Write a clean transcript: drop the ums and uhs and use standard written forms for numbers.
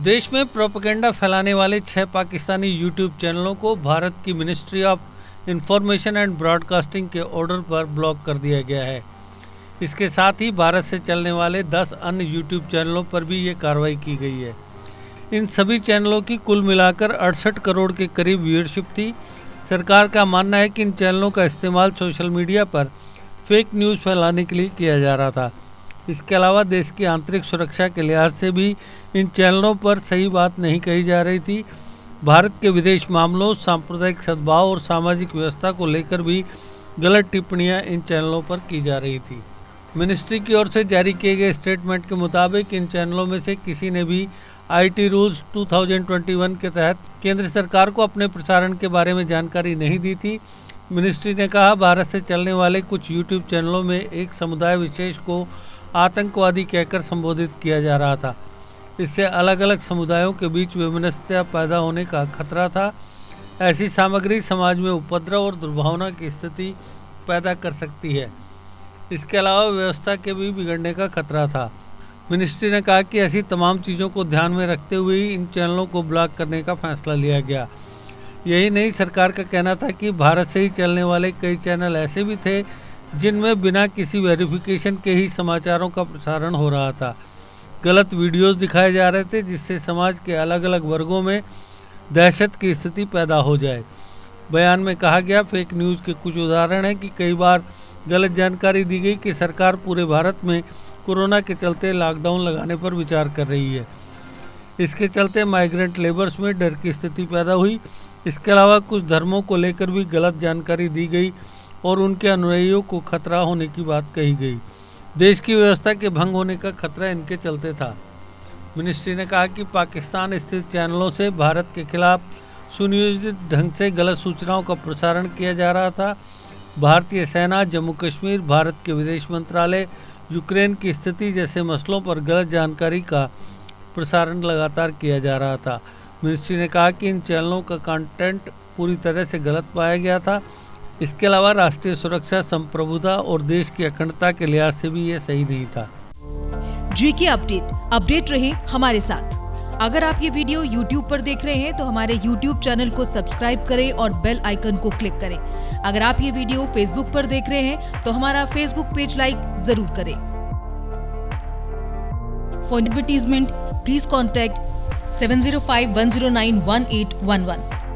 देश में प्रोपेगेंडा फैलाने वाले 6 पाकिस्तानी यूट्यूब चैनलों को भारत की ministry of information and broadcasting के ऑर्डर पर ब्लॉक कर दिया गया है। इसके साथ ही भारत से चलने वाले 10 अन्य यूट्यूब चैनलों पर भी ये कार्रवाई की गई है। इन सभी चैनलों की कुल मिलाकर 68 करोड़ के करीब व्यूअरशिप थी। सरकार का मानना है कि इन चैनलों का इस्तेमाल सोशल मीडिया पर फेक न्यूज़ फैलाने के लिए किया जा रहा था। इसके अलावा देश की आंतरिक सुरक्षा के लिहाज से भी इन चैनलों पर सही बात नहीं कही जा रही थी। भारत के विदेश मामलों, सांप्रदायिक सद्भाव और सामाजिक व्यवस्था को लेकर भी गलत टिप्पणियां इन चैनलों पर की जा रही थी। मिनिस्ट्री की ओर से जारी किए गए स्टेटमेंट के मुताबिक इन चैनलों में से किसी ने भी आईटी रूल्स 2021 के तहत केंद्र सरकार को अपने प्रसारण के बारे में जानकारी नहीं दी थी। मिनिस्ट्री ने कहा, भारत से चलने वाले कुछ यूट्यूब चैनलों में एक समुदाय विशेष को आतंकवादी कहकर संबोधित किया जा रहा था। इससे अलग अलग समुदायों के बीच वैमनस्यता पैदा होने का खतरा था। ऐसी सामग्री समाज में उपद्रव और दुर्भावना की स्थिति पैदा कर सकती है। इसके अलावा व्यवस्था के भी बिगड़ने का खतरा था। मिनिस्ट्री ने कहा कि ऐसी तमाम चीज़ों को ध्यान में रखते हुए ही इन चैनलों को ब्लॉक करने का फैसला लिया गया। यही नहीं, सरकार का कहना था कि भारत से ही चलने वाले कई चैनल ऐसे भी थे जिनमें बिना किसी वेरिफिकेशन के ही समाचारों का प्रसारण हो रहा था। गलत वीडियोस दिखाए जा रहे थे जिससे समाज के अलग अलग वर्गों में दहशत की स्थिति पैदा हो जाए। बयान में कहा गया, फेक न्यूज़ के कुछ उदाहरण हैं कि कई बार गलत जानकारी दी गई कि सरकार पूरे भारत में कोरोना के चलते लॉकडाउन लगाने पर विचार कर रही है। इसके चलते माइग्रेंट लेबर्स में डर की स्थिति पैदा हुई। इसके अलावा कुछ धर्मों को लेकर भी गलत जानकारी दी गई और उनके अनुयायियों को खतरा होने की बात कही गई। देश की व्यवस्था के भंग होने का खतरा इनके चलते था। मिनिस्ट्री ने कहा कि पाकिस्तान स्थित चैनलों से भारत के खिलाफ सुनियोजित ढंग से गलत सूचनाओं का प्रसारण किया जा रहा था। भारतीय सेना, जम्मू कश्मीर, भारत के विदेश मंत्रालय, यूक्रेन की स्थिति जैसे मसलों पर गलत जानकारी का प्रसारण लगातार किया जा रहा था। मिनिस्ट्री ने कहा कि इन चैनलों का कंटेंट पूरी तरह से गलत पाया गया था। इसके अलावा राष्ट्रीय सुरक्षा, संप्रभुता और देश की अखंडता के लिहाज से भी ये सही नहीं था। जीके अपडेट रहे हमारे साथ। अगर आप ये वीडियो YouTube पर देख रहे हैं तो हमारे YouTube चैनल को सब्सक्राइब करें और बेल आइकन को क्लिक करें। अगर आप ये वीडियो Facebook पर देख रहे हैं तो हमारा Facebook पेज लाइक जरूर करें। For advertisement please contact 7051091811।